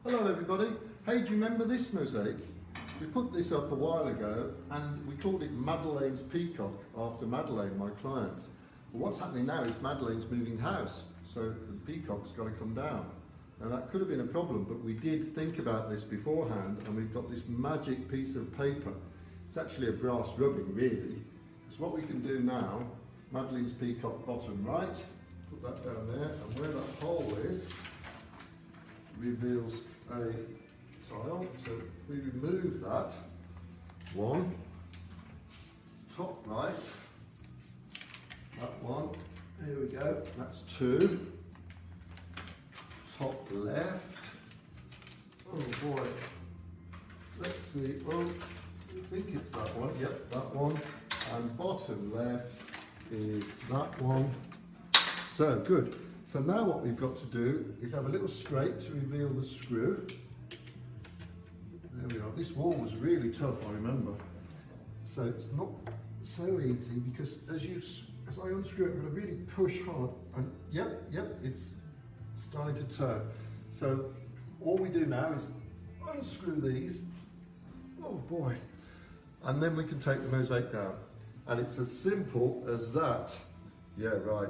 Hello everybody. Hey, do you remember this mosaic? We put this up a while ago and we called it Madeleine's Peacock after Madeleine, my client. Well, what's happening now is Madeleine's moving house, so the peacock's got to come down. Now that could have been a problem, but we did think about this beforehand and we've got this magic piece of paper. It's actually a brass rubbing really. So what we can do now, Madeleine's Peacock bottom right, put that down there, and where that hole is, reveals a tile. So we remove that, one, top right, that one, here we go, that's two, top left, oh boy, let's see, oh, I think it's that one, yep, that one, and bottom left is that one. So good. So now what we've got to do is have a little scrape to reveal the screw. There we are. This wall was really tough, I remember. So it's not so easy because as I unscrew it, I'm going to really push hard, and yep, it's starting to turn. So all we do now is unscrew these. Oh boy. And then we can take the mosaic down. And it's as simple as that. Yeah, right.